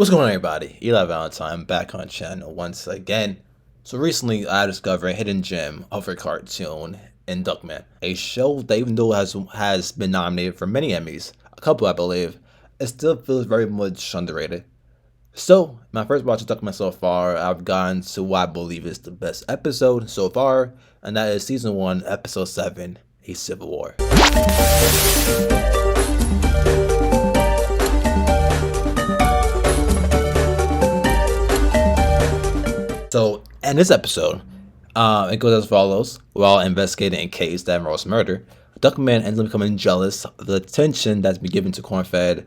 What's going on, everybody? Eli Valentine back on channel once again. So recently I discovered a hidden gem of a cartoon in Duckman, a show that even though has been nominated for many Emmys, a couple I believe, it still feels very much underrated. So my first watch of Duckman so far, I've gotten to what I believe is the best episode so far, and that is season 1, episode 7, A Civil War. So, in this episode, it goes as follows. While investigating a case that involves murder, Duckman ends up becoming jealous of the attention that's been given to Cornfed,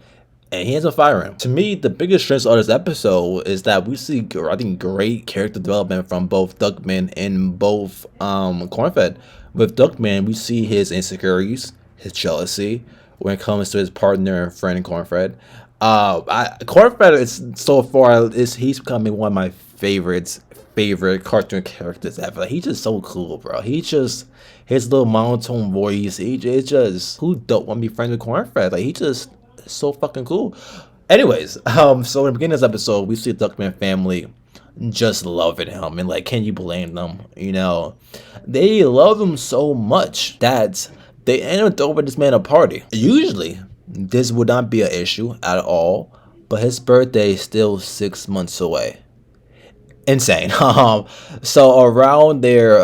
and he ends up firing him. To me, the biggest strength of this episode is that we see, I think, great character development from both Duckman and both Cornfed. With Duckman, we see his insecurities, his jealousy when it comes to his partner and friend Cornfed. Cornfed is so far he's becoming one of my favorite cartoon characters ever. Like, he's just so cool, bro. His little monotone voice. It's just, who don't want to be friends with Cornfed? Like, he just so fucking cool. Anyways, so in the beginning of this episode, we see the Duckman family just loving him, and like, can you blame them? You know, they love him so much that they end up throwing this man a party. Usually, this would not be an issue at all, but his birthday is still 6 months away. Insane. So around there,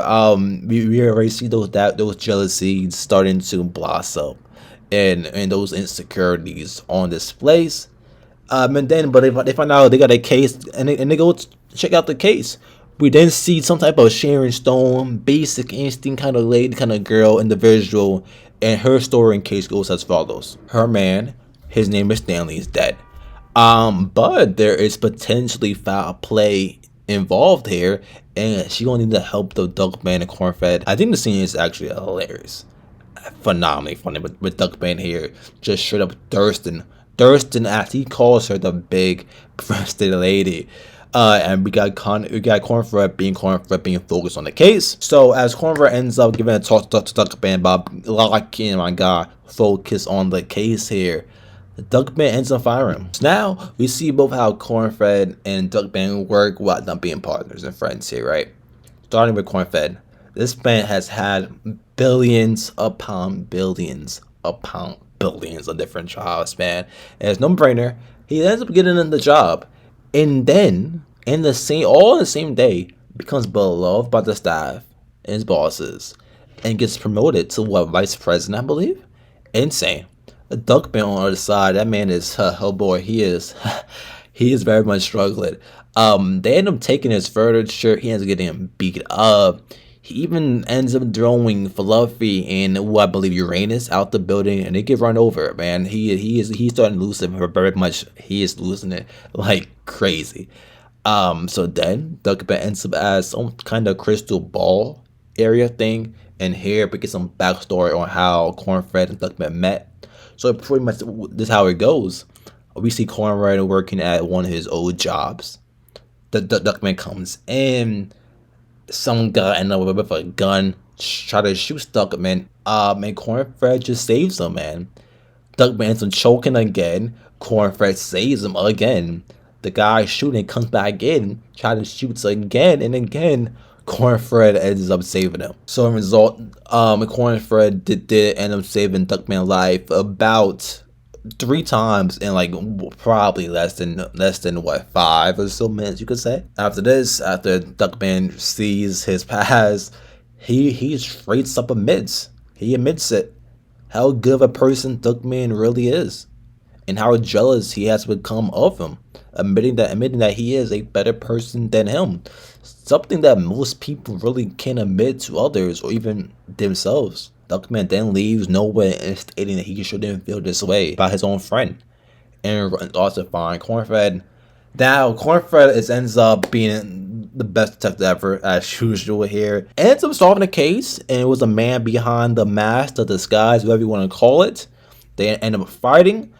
we already see those jealousies starting to blossom, and those insecurities on displays. And then, but they find out they got a case, and they go check out the case. We then see some type of Sharon Stone, basic instinct kind of lady, kind of girl individual, and her story in case goes as follows: her man, his name is Stanley, is dead. But there is potentially foul play involved here, and she gonna need the help of Duckman and Cornfed. I think the scene is actually hilarious, phenomenally funny. With Duckman here, just straight up thirsting as he calls her the big breasted lady. And we got Cornfed being focused on the case. So as Cornfed ends up giving a talk to Duckman about locking, my God, focus on the case here, Duckman ends up firing him. So now we see both how Cornfed and Duckman work while not being partners and friends here, right? Starting with Cornfed, this man has had billions upon billions of different jobs, man. And it's no brainer. He ends up getting in the job, and then in the same day, becomes beloved by the staff and his bosses, and gets promoted to what, vice president, I believe. Insane. Duckman on the other side, that man is, oh boy, he is very much struggling. They end up taking his furniture. He ends up getting beat up. He even ends up throwing Fluffy and who I believe Uranus out the building, and they get run over. Man, he's starting to lose it very much. He is losing it like crazy. So then Duckman ends up as some kind of crystal ball area thing, and here we get some backstory on how Cornfed and Duckman met. So pretty much this is how it goes. We see Cornfed working at one of his old jobs. The Duckman comes in. Some guy ends up with a gun, try to shoot Duckman. And Cornfed just saves him, man. Duckman ends up choking again. Cornfed saves him again. The guy shooting comes back in, try to shoot again and again. Cornfed ends up saving him. So in result, Cornfed did end up saving Duckman's life about 3 times in like probably less than what, 5 or so minutes, you could say. After Duckman sees his past, he straight up admits it, how good of a person Duckman really is, and how jealous he has become of him, admitting that he is a better person than him. Something that most people really can't admit to others or even themselves. Duckman then leaves nowhere and stating that he shouldn't feel this way about his own friend, and also find Cornfed. Now Cornfed ends up being the best detective ever, as usual here. Ends up solving the case, and it was a man behind the mask, the disguise, whatever you want to call it. They end up fighting.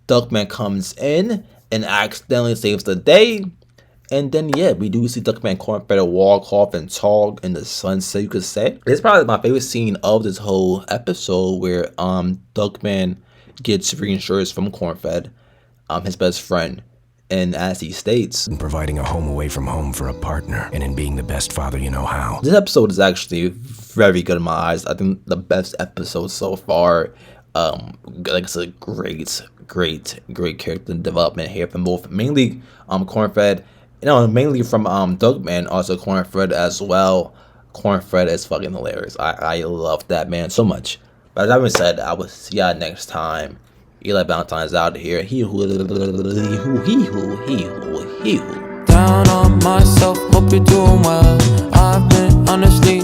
Duckman comes in and accidentally saves the day. And then, yeah, we do see Duckman and Cornfed walk off and talk in the sunset, you could say. It's probably my favorite scene of this whole episode, where Duckman gets reinsurance from Cornfed, his best friend. And as he states, in providing a home away from home for a partner, and in being the best father you know how. This episode is actually very good in my eyes. I think the best episode so far. Like I said, great character development here from both, mainly Cornfed, mainly from Duckman, also Cornfed as well. Cornfed is fucking hilarious. I love that man so much. But that being said, I will see y'all next time. Eli Valentine's out of here. He who. Down on myself, hope you're doing well. I've been honestly